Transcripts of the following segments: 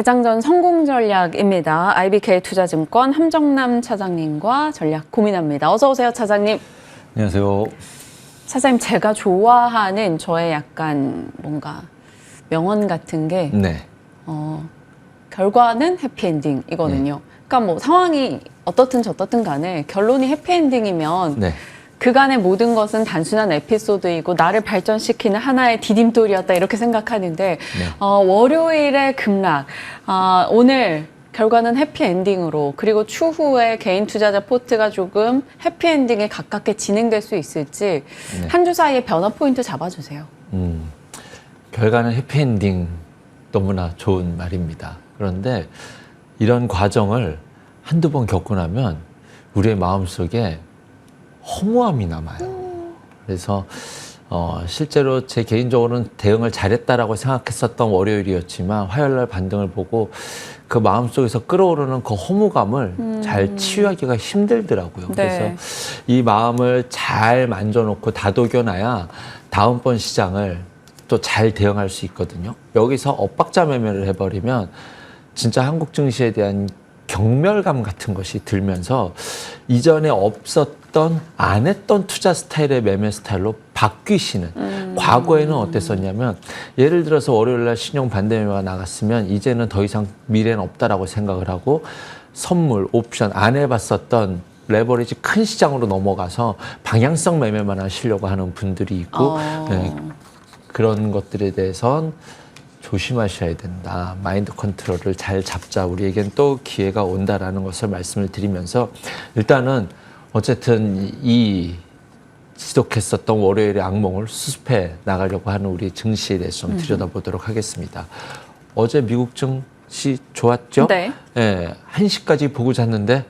개장전 성공 전략입니다. IBK 투자증권 함정남 차장님과 전략 고민합니다. 어서 오세요, 차장님. 안녕하세요. 차장님, 제가 좋아하는 저의 약간 뭔가 명언 같은 게 네. 결과는 해피엔딩이거든요. 그러니까 뭐 상황이 어떻든 저떻든 간에 결론이 해피엔딩이면 네. 그간의 모든 것은 단순한 에피소드이고 나를 발전시키는 하나의 디딤돌이었다 이렇게 생각하는데 월요일의 급락, 오늘 결과는 해피엔딩으로 그리고 추후에 개인 투자자 포트가 조금 해피엔딩에 가깝게 진행될 수 있을지 네. 한 주 사이에 변화 포인트 잡아주세요. 결과는 해피엔딩 너무나 좋은 말입니다. 그런데 이런 과정을 한두 번 겪고 나면 우리의 마음속에 허무함이 남아요. 그래서 실제로 제 개인적으로는 대응을 잘했다라고 생각했었던 월요일이었지만 화요일날 반등을 보고 그 마음속에서 끌어오르는 그 허무감을 잘 치유하기가 힘들더라고요. 네. 그래서 이 마음을 잘 만져놓고 다독여놔야 다음번 시장을 또 잘 대응할 수 있거든요. 여기서 엇박자 매매를 해버리면 진짜 한국 증시에 대한 경멸감 같은 것이 들면서 이전에 없었던 안 했던 투자 스타일의 매매 스타일로 바뀌시는 과거에는 어땠었냐면 예를 들어서 월요일날 신용 반대매매가 나갔으면 이제는 더 이상 미래는 없다라고 생각을 하고 선물, 옵션 안 해봤었던 레버리지 큰 시장으로 넘어가서 방향성 매매만 하시려고 하는 분들이 있고 네, 그런 것들에 대해선 조심하셔야 된다. 마인드 컨트롤을 잘 잡자. 우리에겐 또 기회가 온다라는 것을 말씀을 드리면서 일단은 어쨌든 이 지속했었던 월요일의 악몽을 수습해 나가려고 하는 우리 증시에 대해서 좀 들여다보도록 하겠습니다. 어제 미국 증시 좋았죠? 네. 예, 1시까지 보고 잤는데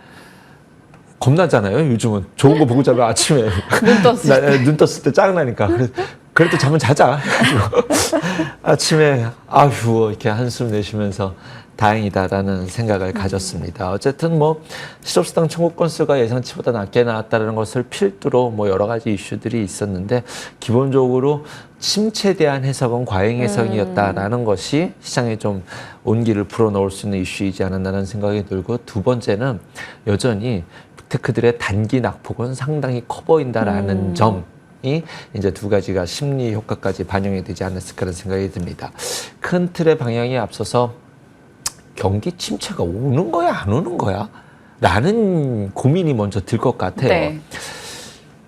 겁나잖아요. 요즘은 좋은 거 보고 자면 아침에 눈 떴을 때 짜증나니까. 그래도 잠은 자자. 아침에 아휴 이렇게 한숨 내쉬면서 다행이다라는 생각을 가졌습니다. 어쨌든 뭐 실업수당 청구 건수가 예상치보다 낮게 나왔다는 것을 필두로 뭐 여러 가지 이슈들이 있었는데 기본적으로 침체에 대한 해석은 과잉 해석이었다라는 것이 시장에 좀 온기를 불어넣을 수 있는 이슈이지 않았나라는 생각이 들고 두 번째는 여전히 빅테크들의 단기 낙폭은 상당히 커 보인다라는 점. 이 이제 두 가지가 심리 효과까지 반영이 되지 않았을까라는 생각이 듭니다. 큰 틀의 방향에 앞서서 경기 침체가 오는 거야 안 오는 거야? 라는 고민이 먼저 들 것 같아요. 네.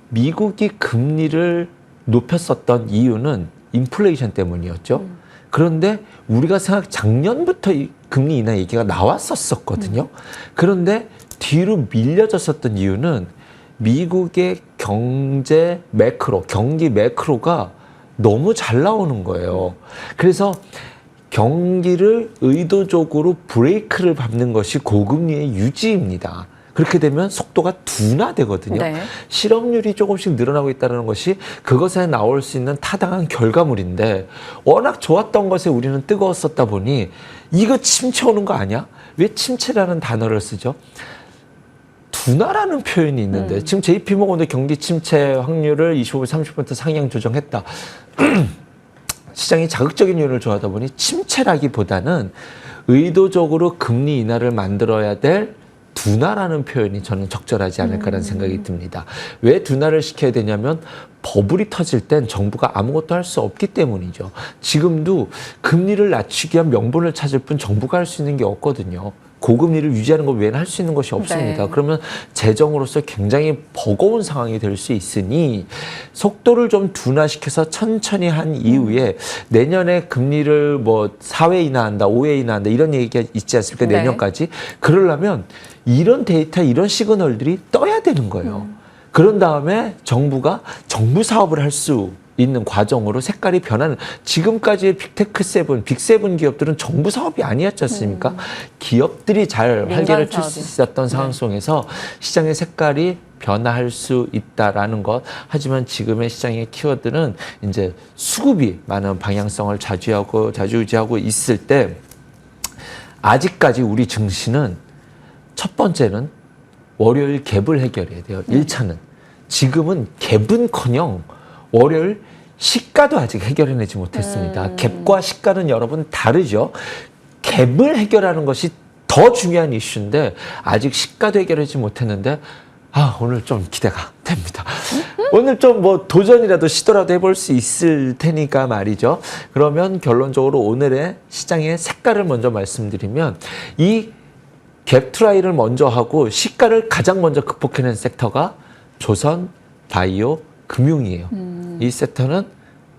미국이 금리를 높였었던 이유는 인플레이션 때문이었죠. 그런데 우리가 작년부터 이 금리 인하 얘기가 나왔었거든요. 그런데 뒤로 밀려졌었던 이유는 미국의 경제 매크로, 경기 매크로가 너무 잘 나오는 거예요. 그래서 경기를 의도적으로 브레이크를 밟는 것이 고금리의 유지입니다. 그렇게 되면 속도가 둔화되거든요. 네. 실업률이 조금씩 늘어나고 있다는 것이 그것에 나올 수 있는 타당한 결과물인데 워낙 좋았던 것에 우리는 뜨거웠었다 보니 이거 침체 오는 거 아니야? 왜 침체라는 단어를 쓰죠? 둔화라는 표현이 있는데 지금 JP모건도 경기 침체 확률을 25, 30% 상향 조정했다. 시장이 자극적인 요인을 좋아하다 보니 침체라기보다는 의도적으로 금리 인하를 만들어야 될 둔화라는 표현이 저는 적절하지 않을까라는 생각이 듭니다. 왜 둔화를 시켜야 되냐면 버블이 터질 땐 정부가 아무것도 할 수 없기 때문이죠. 지금도 금리를 낮추기 위한 명분을 찾을 뿐 정부가 할 수 있는 게 없거든요. 고금리를 유지하는 것 외에는 할 수 있는 것이 없습니다. 네. 그러면 재정으로서 굉장히 버거운 상황이 될 수 있으니 속도를 좀 둔화시켜서 천천히 한 이후에 내년에 금리를 뭐 4회 인하한다, 5회 인하한다 이런 얘기가 있지 않습니까? 네. 내년까지. 그러려면 이런 데이터, 이런 시그널들이 떠야 되는 거예요. 그런 다음에 정부가 정부 사업을 할 수 있는 과정으로 색깔이 변하는 지금까지의 빅테크 세븐, 빅세븐 기업들은 정부 사업이 아니었지 않습니까? 기업들이 잘 활개를 칠 수 있었던 상황 속에서 시장의 색깔이 변화할 수 있다라는 것. 하지만 지금의 시장의 키워드는 이제 수급이 많은 방향성을 좌지우지하고 있을 때 아직까지 우리 증시는 첫 번째는 월요일 갭을 해결해야 돼요. 1차는. 지금은 갭은커녕 월요일 시가도 아직 해결해내지 못했습니다. 갭과 시가는 여러분 다르죠. 갭을 해결하는 것이 더 중요한 이슈인데 아직 시가도 해결하지 못했는데 오늘 좀 기대가 됩니다. 오늘 좀 뭐 도전이라도 시도라도 해볼 수 있을 테니까 말이죠. 그러면 결론적으로 오늘의 시장의 색깔을 먼저 말씀드리면 이 갭 트라이를 먼저 하고 시가를 가장 먼저 극복해낸 섹터가 조선, 바이오, 금융이에요. 이 섹터는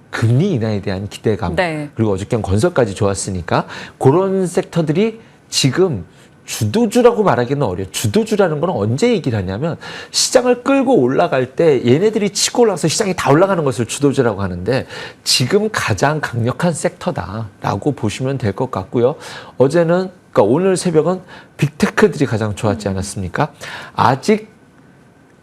금리 인하에 대한 기대감 네. 그리고 어저께는 건설까지 좋았으니까 그런 섹터들이 지금 주도주라고 말하기는 어려워요. 주도주라는 건 언제 얘기를 하냐면 시장을 끌고 올라갈 때 얘네들이 치고 올라가서 시장이 다 올라가는 것을 주도주라고 하는데 지금 가장 강력한 섹터다라고 보시면 될 것 같고요. 어제는 그러니까 오늘 새벽은 빅테크들이 가장 좋았지 않았습니까? 아직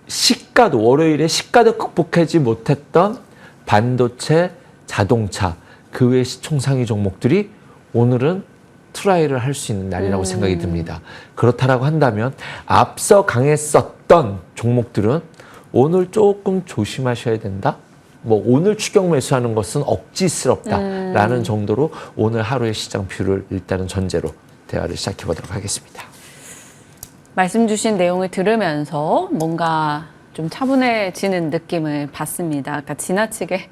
시가도 월요일에 시가도 극복하지 못했던 반도체, 자동차 그 외 시총상위 종목들이 오늘은 트라이를 할 수 있는 날이라고 생각이 듭니다. 그렇다라고 한다면 앞서 강했었던 종목들은 오늘 조금 조심하셔야 된다. 뭐 오늘 추격 매수하는 것은 억지스럽다라는 정도로 오늘 하루의 시장 뷰를 일단은 전제로 대화를 시작해 보도록 하겠습니다. 말씀 주신 내용을 들으면서 뭔가 좀 차분해지는 느낌을 받습니다. 아까 지나치게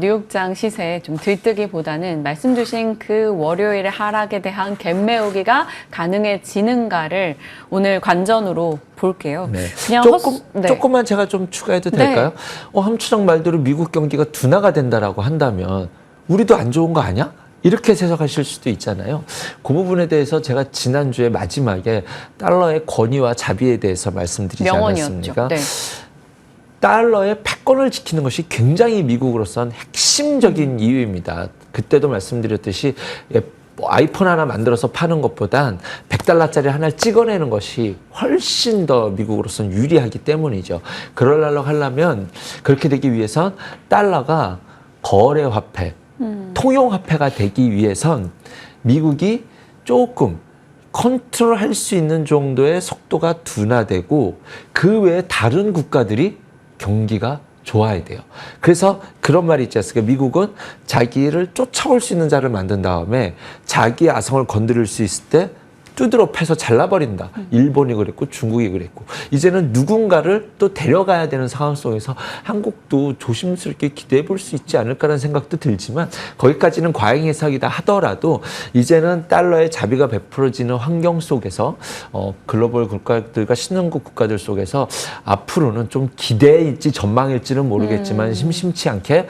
뉴욕장 시세에 좀 들뜨기보다는 말씀 주신 그 월요일의 하락에 대한 갭 메우기가 가능해지는가를 오늘 관전으로 볼게요. 네. 그냥 조금만 제가 좀 추가해도 될까요? 함추장 말대로 미국 경기가 둔화가 된다라고 한다면 우리도 안 좋은 거 아니야? 이렇게 해석하실 수도 있잖아요. 그 부분에 대해서 제가 지난주에 마지막에 달러의 권위와 자비에 대해서 말씀드리지 않았습니까? 네. 달러의 패권을 지키는 것이 굉장히 미국으로서는 핵심적인 이유입니다. 그때도 말씀드렸듯이 아이폰 하나 만들어서 파는 것보단 100달러짜리 하나를 찍어내는 것이 훨씬 더 미국으로서는 유리하기 때문이죠. 그러려고 하려면 그렇게 되기 위해선 달러가 거래화폐, 통용화폐가 되기 위해선 미국이 조금 컨트롤할 수 있는 정도의 속도가 둔화되고 그 외에 다른 국가들이 경기가 좋아야 돼요. 그래서 그런 말이 있지 않습니까? 미국은 자기를 쫓아올 수 있는 자를 만든 다음에 자기의 아성을 건드릴 수 있을 때 두드러 패서 잘라버린다. 일본이 그랬고 중국이 그랬고 이제는 누군가를 또 데려가야 되는 상황 속에서 한국도 조심스럽게 기대해 볼 수 있지 않을까라는 생각도 들지만 거기까지는 과잉 해석이다 하더라도 이제는 달러의 자비가 베풀어지는 환경 속에서 글로벌 국가들과 신흥국 국가들 속에서 앞으로는 좀 기대일지 전망일지는 모르겠지만 심심치 않게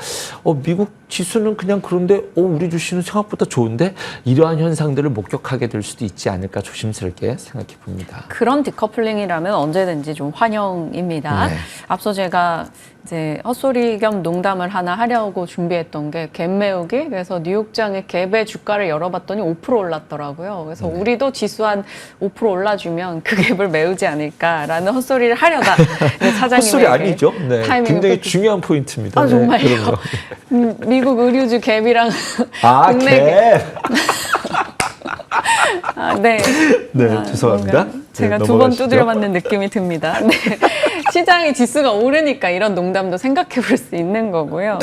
미국 지수는 그냥 그런데 우리 주식은 생각보다 좋은데 이러한 현상들을 목격하게 될 수도 있지 않을까 조심스럽게 생각해 봅니다. 그런 디커플링이라면 언제든지 좀 환영입니다. 네. 앞서 제가 이제 헛소리 겸 농담을 하나 하려고 준비했던 게 갭 메우기. 그래서 뉴욕장의 갭의 주가를 열어봤더니 5% 올랐더라고요. 그래서 우리도 지수 한 5% 올라주면 그 갭을 메우지 않을까라는 헛소리를 하려다 차장님에게 헛소리 아니죠? 네. 굉장히 뺏기... 중요한 포인트입니다. 정말요? 네, 미국 의류주 갭이랑 국내 갭. 네. 네, 죄송합니다. 제가 두 번 두드려 맞는 느낌이 듭니다. 네. 시장의 지수가 오르니까 이런 농담도 생각해 볼 수 있는 거고요.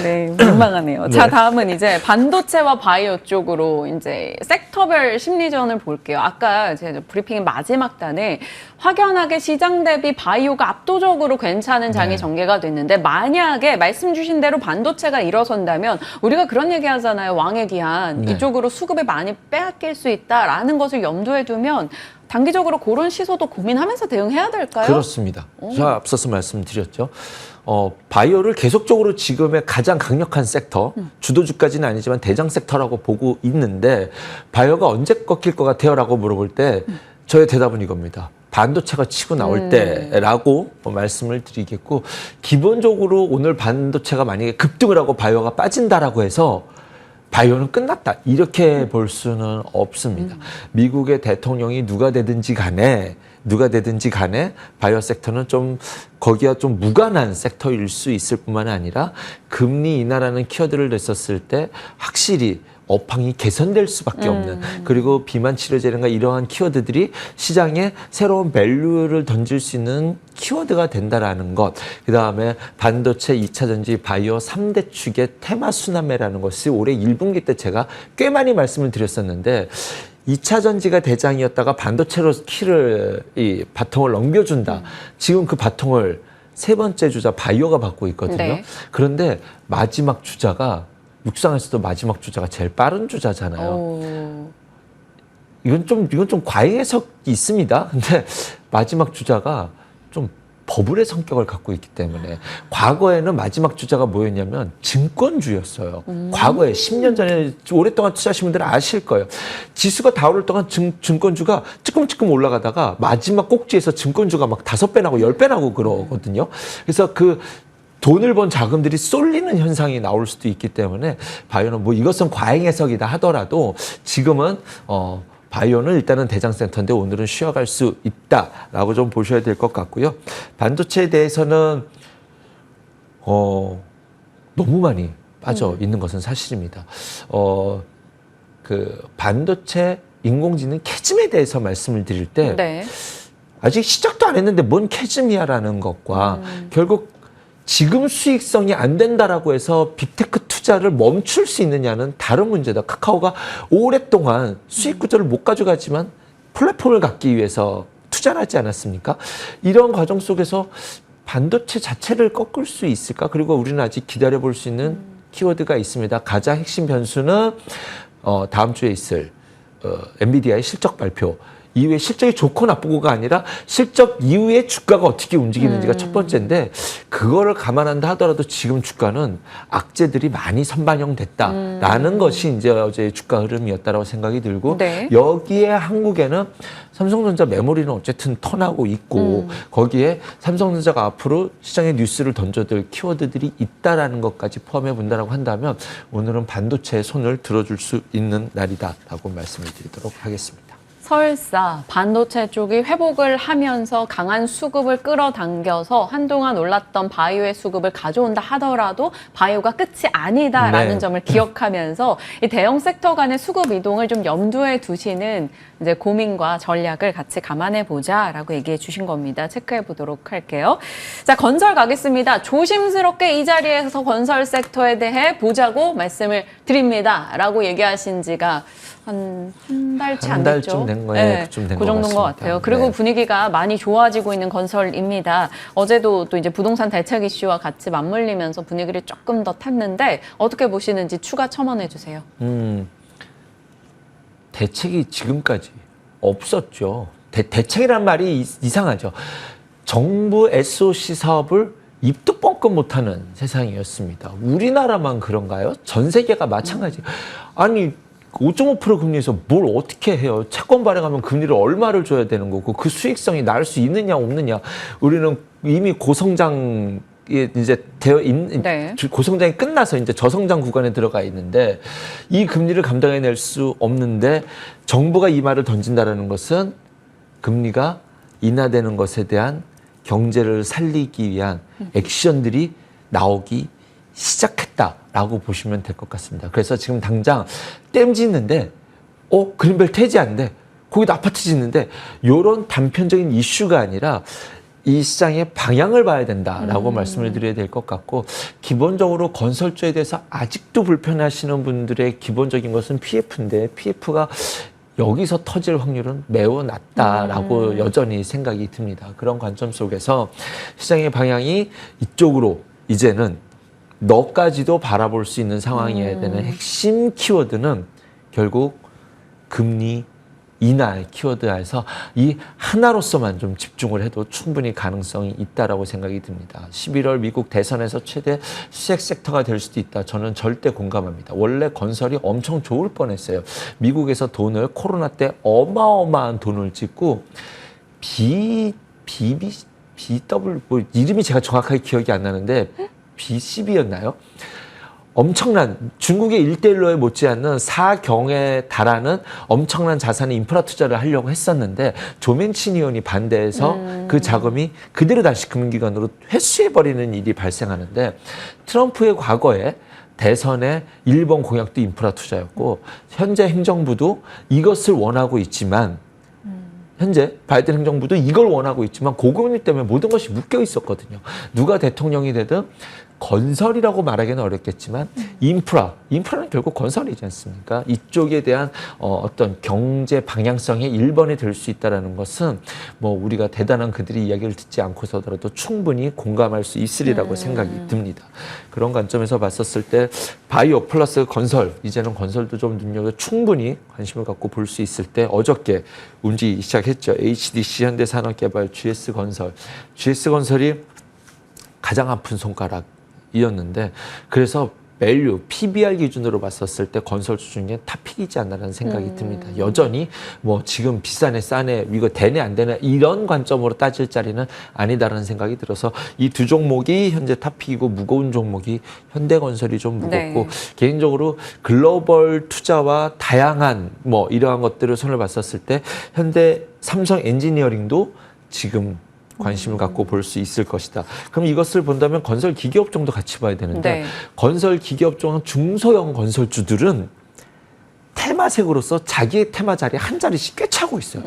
네. 민망하네요. 네. 자, 다음은 이제 반도체와 바이오 쪽으로 이제 섹터별 심리전을 볼게요. 아까 제 브리핑의 마지막 단에 확연하게 시장 대비 바이오가 압도적으로 괜찮은 장이 전개가 됐는데 만약에 말씀 주신 대로 반도체가 일어선다면 우리가 그런 얘기 하잖아요. 왕의 기한. 이쪽으로 수급을 많이 빼앗길 수 있다라는 것을 염두에 두면 단기적으로 그런 시소도 고민하면서 대응해야 될까요? 그렇습니다. 제가 앞서서 말씀드렸죠. 바이오를 계속적으로 지금의 가장 강력한 섹터, 주도주까지는 아니지만 대장 섹터라고 보고 있는데 바이오가 언제 꺾일 것 같아요? 라고 물어볼 때 저의 대답은 이겁니다. 반도체가 치고 나올 때라고 말씀을 드리겠고 기본적으로 오늘 반도체가 만약에 급등을 하고 바이오가 빠진다라고 해서 바이오는 끝났다. 이렇게 볼 수는 없습니다. 미국의 대통령이 누가 되든지 간에 바이오 섹터는 좀 거기와 좀 무관한 섹터일 수 있을 뿐만 아니라 금리 인하라는 키워드를 냈었을 때 확실히 업황이 개선될 수밖에 없는, 그리고 비만 치료제라든가 이러한 키워드들이 시장에 새로운 밸류를 던질 수 있는 키워드가 된다라는 것. 그다음에 반도체, 2차 전지, 바이오 3대 축의 테마 순환매라는 것이 올해 1분기 때 제가 꽤 많이 말씀을 드렸었는데, 2차 전지가 대장이었다가 반도체로 이 바통을 넘겨준다. 지금 그 바통을 세 번째 주자 바이오가 받고 있거든요. 네. 그런데 마지막 주자가, 육상에서도 마지막 주자가 제일 빠른 주자잖아요. 오. 이건 좀 과잉 해석이 있습니다. 근데 마지막 주자가 좀 버블의 성격을 갖고 있기 때문에, 과거에는 마지막 주자가 뭐였냐면 증권주였어요. 과거에 10년 전에 오랫동안 투자하신 분들은 아실 거예요. 지수가 다 오를 동안 증권주가 찌끔찌끔 올라가다가 마지막 꼭지에서 증권주가 막 5배 나고 10배 나고 그러거든요. 그래서 그 돈을 번 자금들이 쏠리는 현상이 나올 수도 있기 때문에, 바이오는 뭐 이것은 과잉 해석이다 하더라도 지금은 바이오는 일단은 대장센터인데 오늘은 쉬어갈 수 있다라고 좀 보셔야 될 것 같고요. 반도체에 대해서는 너무 많이 빠져 있는 것은 사실입니다. 그 반도체 인공지능 캐즘에 대해서 말씀을 드릴 때, 네. 아직 시작도 안 했는데 뭔 캐즘이야라는 것과 결국 지금 수익성이 안 된다라고 해서 빅테크 투자를 멈출 수 있느냐는 다른 문제다. 카카오가 오랫동안 수익 구조를 못 가져가지만 플랫폼을 갖기 위해서 투자를 하지 않았습니까? 이런 과정 속에서 반도체 자체를 꺾을 수 있을까? 그리고 우리는 아직 기다려볼 수 있는 키워드가 있습니다. 가장 핵심 변수는 다음 주에 있을 엔비디아의 실적 발표 이후에 실적이 좋고 나쁘고가 아니라 실적 이후에 주가가 어떻게 움직이는지가 첫 번째인데, 그거를 감안한다 하더라도 지금 주가는 악재들이 많이 선반영됐다라는 것이 이제 어제 주가 흐름이었다라고 생각이 들고, 네. 여기에 한국에는 삼성전자 메모리는 어쨌든 턴하고 있고 거기에 삼성전자가 앞으로 시장에 뉴스를 던져들 키워드들이 있다라는 것까지 포함해 본다라고 한다면, 오늘은 반도체에 손을 들어줄 수 있는 날이다라고 말씀을 드리도록 하겠습니다. 설사 반도체 쪽이 회복을 하면서 강한 수급을 끌어당겨서 한동안 올랐던 바이오의 수급을 가져온다 하더라도 바이오가 끝이 아니다라는 네. 점을 기억하면서 이 대형 섹터 간의 수급 이동을 좀 염두에 두시는 이제 고민과 전략을 같이 감안해 보자라고 얘기해 주신 겁니다. 체크해 보도록 할게요. 자, 건설 가겠습니다. 조심스럽게 이 자리에서 건설 섹터에 대해 보자고 말씀을 드립니다라고 얘기하신 지가 한 달치 안 한 됐죠. 달쯤 된 거예요. 네, 그쯤 된 그 것 정도인 것 같습니다. 같아요. 그리고 네. 분위기가 많이 좋아지고 있는 건설입니다. 어제도 또 이제 부동산 대책 이슈와 같이 맞물리면서 분위기를 조금 더 탔는데 어떻게 보시는지 추가 첨언해 주세요. 대책이 지금까지 없었죠. 대책이란 말이 이상하죠. 정부 SOC 사업을 입도 뻥끗 못하는 세상이었습니다. 우리나라만 그런가요? 전 세계가 마찬가지. 아니 5.5% 금리에서 뭘 어떻게 해요? 채권 발행하면 금리를 얼마를 줘야 되는 거고, 그 수익성이 나을 수 있느냐 없느냐. 우리는 이미 고성장에 이제 네. 고성장이 끝나서 이제 저성장 구간에 들어가 있는데, 이 금리를 감당해낼 수 없는데 정부가 이 말을 던진다라는 것은 금리가 인하되는 것에 대한 경제를 살리기 위한 액션들이 나오기 시작했다라고 보시면 될 것 같습니다. 그래서 지금 당장 댐 짓는데 그린벨트 해제한대, 거기다 아파트 짓는데, 이런 단편적인 이슈가 아니라 이 시장의 방향을 봐야 된다라고 말씀을 드려야 될 것 같고, 기본적으로 건설주에 대해서 아직도 불편해하시는 분들의 기본적인 것은 PF인데, PF가 여기서 터질 확률은 매우 낮다라고 여전히 생각이 듭니다. 그런 관점 속에서 시장의 방향이 이쪽으로 이제는 너까지도 바라볼 수 있는 상황이어야 되는 핵심 키워드는 결국 금리 인하의 키워드에서 이 하나로서만 좀 집중을 해도 충분히 가능성이 있다라고 생각이 듭니다. 11월 미국 대선에서 최대 수혜 섹터가 될 수도 있다. 저는 절대 공감합니다. 원래 건설이 엄청 좋을 뻔했어요. 미국에서 돈을 코로나 때 어마어마한 돈을 찍고 BW 뭐 이름이 제가 정확하게 기억이 안 나는데 BCB였나요? 엄청난 중국의 1대1로에 못지않는 4경에 달하는 엄청난 자산의 인프라 투자를 하려고 했었는데 조맨친 의원이 반대해서 그 자금이 그대로 다시 금융기관으로 회수해버리는 일이 발생하는데, 트럼프의 과거에 대선의 1번 공약도 인프라 투자였고 현재 행정부도 이것을 원하고 있지만 현재 바이든 행정부도 이걸 원하고 있지만 고금리 때문에 모든 것이 묶여 있었거든요. 누가 대통령이 되든 건설이라고 말하기는 어렵겠지만 인프라는 결국 건설이지 않습니까? 이쪽에 대한 어떤 경제 방향성의 1번이 될 수 있다는 것은 뭐 우리가 대단한 그들의 이야기를 듣지 않고서라도 충분히 공감할 수 있으리라고 생각이 듭니다. 그런 관점에서 봤었을 때 바이오 플러스 건설, 이제는 건설도 좀 능력을 충분히 관심을 갖고 볼 수 있을 때 어저께 움직이기 시작했죠. HDC 현대산업개발, GS건설이 가장 아픈 손가락 이었는데 그래서 밸류, PBR 기준으로 봤었을 때 건설주 중에 탑픽이지 않나라는 생각이 듭니다. 여전히 뭐 지금 비싸네 싸네 이거 되네 안 되네 이런 관점으로 따질 자리는 아니다라는 생각이 들어서 이 두 종목이 현재 탑픽이고 무거운 종목이 현대건설이 좀 무겁고 네. 개인적으로 글로벌 투자와 다양한 뭐 이러한 것들을 손을 봤었을 때 현대 삼성 엔지니어링도 지금 관심을 갖고 볼 수 있을 것이다. 그럼 이것을 본다면 건설 기계업종도 같이 봐야 되는데 네. 건설 기계업종 중소형 건설주들은 테마색으로서 자기의 테마 자리에 한 자리씩 꽤 차고 있어요.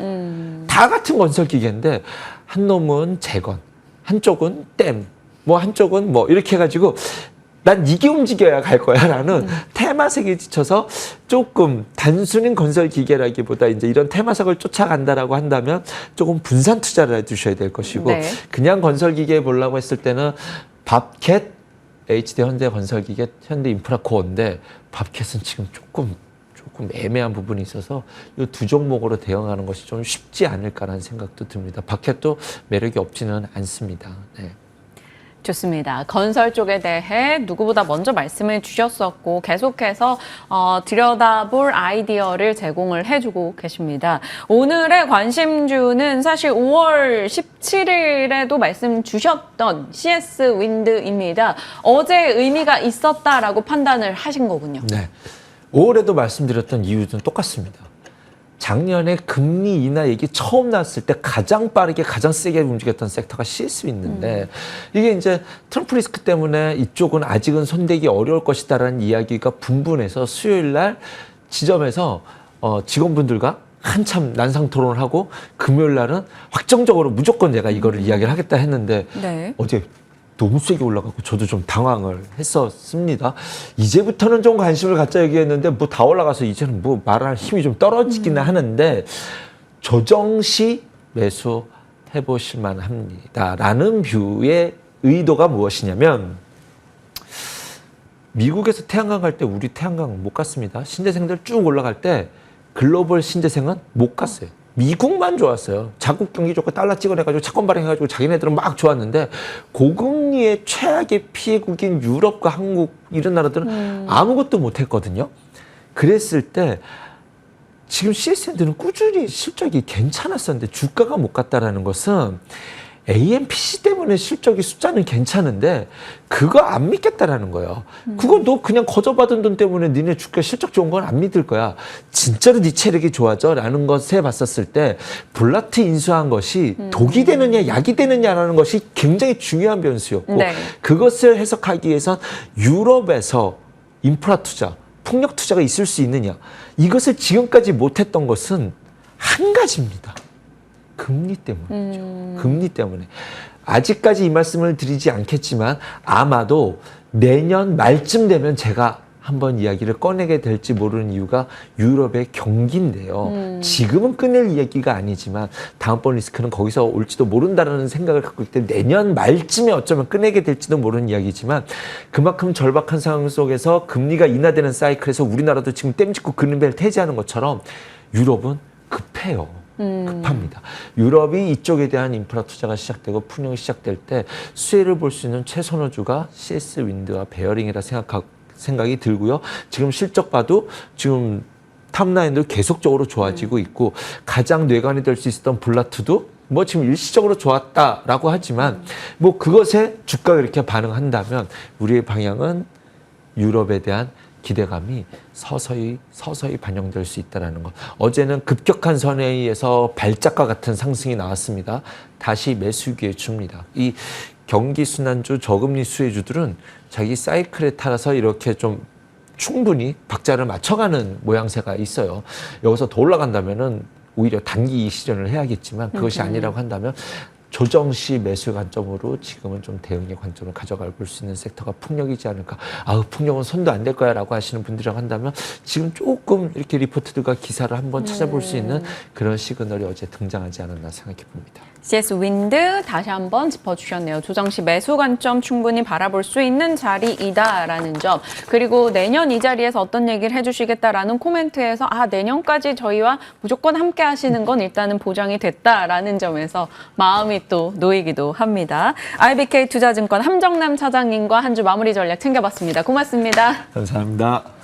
다 같은 건설 기계인데 한 놈은 재건, 한쪽은 댐, 뭐 한쪽은 뭐 이렇게 해가지고 난 이게 움직여야 갈 거야 라는 테마색에 지쳐서 조금 단순한 건설 기계라기보다 이제 이런 테마색을 쫓아간다라고 한다면 조금 분산 투자를 해두셔야 될 것이고 네. 그냥 건설 기계 보려고 했을 때는 밥캣, HD 현대 건설 기계, 현대 인프라코어인데 밥캣은 지금 조금 애매한 부분이 있어서 이 두 종목으로 대응하는 것이 좀 쉽지 않을까라는 생각도 듭니다. 밥캣도 매력이 없지는 않습니다. 네. 좋습니다. 건설 쪽에 대해 누구보다 먼저 말씀을 주셨었고 계속해서 들여다볼 아이디어를 제공을 해주고 계십니다. 오늘의 관심주는 사실 5월 17일에도 말씀 주셨던 CS 윈드입니다. 어제 의미가 있었다라고 판단을 하신 거군요. 네. 5월에도 말씀드렸던 이유는 똑같습니다. 작년에 금리 인하 얘기 처음 나왔을 때 가장 빠르게 가장 세게 움직였던 섹터가 CS 윈드인데 이게 이제 트럼프 리스크 때문에 이쪽은 아직은 손대기 어려울 것이다라는 이야기가 분분해서 수요일 날 지점에서 직원분들과 한참 난상 토론을 하고 금요일 날은 확정적으로 무조건 내가 이거를 이야기를 하겠다 했는데 네. 어제 너무 세게 올라가고 저도 좀 당황을 했었습니다. 이제부터는 좀 관심을 갖자 얘기했는데 뭐 다 올라가서 이제는 뭐 말할 힘이 좀 떨어지기는 하는데 조정시 매수해 보실 만합니다라는 뷰의 의도가 무엇이냐면 미국에서 태양광 갈 때 우리 태양광 못 갔습니다. 신재생들 쭉 올라갈 때 글로벌 신재생은 못 갔어요. 미국만 좋았어요. 자국 경기 좋고 달러 찍어내가지고 채권 발행해가지고 자기네들은 막 좋았는데 고금리의 최악의 피해국인 유럽과 한국 이런 나라들은 아무것도 못했거든요. 그랬을 때 지금 CSN들은 꾸준히 실적이 괜찮았었는데 주가가 못 갔다라는 것은 AMPC 때문에 실적이 숫자는 괜찮은데 그거 안 믿겠다라는 거예요. 그거 너 그냥 거저받은 돈 때문에 니네 주가 실적 좋은 건 안 믿을 거야. 진짜로 네 체력이 좋아져? 라는 것에 봤었을 때 블라트 인수한 것이 독이 되느냐 약이 되느냐라는 것이 굉장히 중요한 변수였고 네. 그것을 해석하기 위해선 유럽에서 인프라 투자, 폭력 투자가 있을 수 있느냐. 이것을 지금까지 못했던 것은 한 가지입니다. 금리 때문이죠. 금리 때문에. 아직까지 이 말씀을 드리지 않겠지만 아마도 내년 말쯤 되면 제가 한번 이야기를 꺼내게 될지 모르는 이유가 유럽의 경기인데요. 지금은 꺼낼 이야기가 아니지만 다음번 리스크는 거기서 올지도 모른다는 생각을 갖고 있기 때문에 내년 말쯤에 어쩌면 꺼내게 될지도 모르는 이야기지만 그만큼 절박한 상황 속에서 금리가 인하되는 사이클에서 우리나라도 지금 땜짓고 그는배를 태지하는 것처럼 유럽은 급해요. 급합니다. 유럽이 이쪽에 대한 인프라 투자가 시작되고 풍력이 시작될 때 수혜를 볼 수 있는 최선호주가 CS 윈드와 베어링이라 생각이 들고요. 지금 실적 봐도 지금 탑라인도 계속적으로 좋아지고 있고 가장 뇌관이 될 수 있었던 블라트도 뭐 지금 일시적으로 좋았다라고 하지만 뭐 그것에 주가가 이렇게 반응한다면 우리의 방향은 유럽에 대한 기대감이 서서히 반영될 수 있다는 것. 어제는 급격한 선회의에서 발작과 같은 상승이 나왔습니다. 다시 매수 기회 줍니다. 이 경기 순환주, 저금리 수혜주들은 자기 사이클에 따라서 이렇게 좀 충분히 박자를 맞춰가는 모양새가 있어요. 여기서 더 올라간다면은 오히려 단기 시전을 해야겠지만 그것이 아니라고 한다면 조정 시 매수 관점으로 지금은 좀 대응의 관점을 가져가 볼 수 있는 섹터가 풍력이지 않을까. 아우, 풍력은 손도 안 될 거야 라고 하시는 분들이라고 한다면 지금 조금 이렇게 리포트들과 기사를 한번 찾아볼 수 있는 그런 시그널이 어제 등장하지 않았나 생각해 봅니다. CS 윈드 다시 한번 짚어주셨네요. 조정 시 매수 관점 충분히 바라볼 수 있는 자리이다라는 점. 그리고 내년 이 자리에서 어떤 얘기를 해주시겠다라는 코멘트에서 내년까지 저희와 무조건 함께 하시는 건 일단은 보장이 됐다라는 점에서 마음이 또 놓이기도 합니다. IBK 투자증권 함정남 차장님과 한 주 마무리 전략 챙겨봤습니다. 고맙습니다. 감사합니다.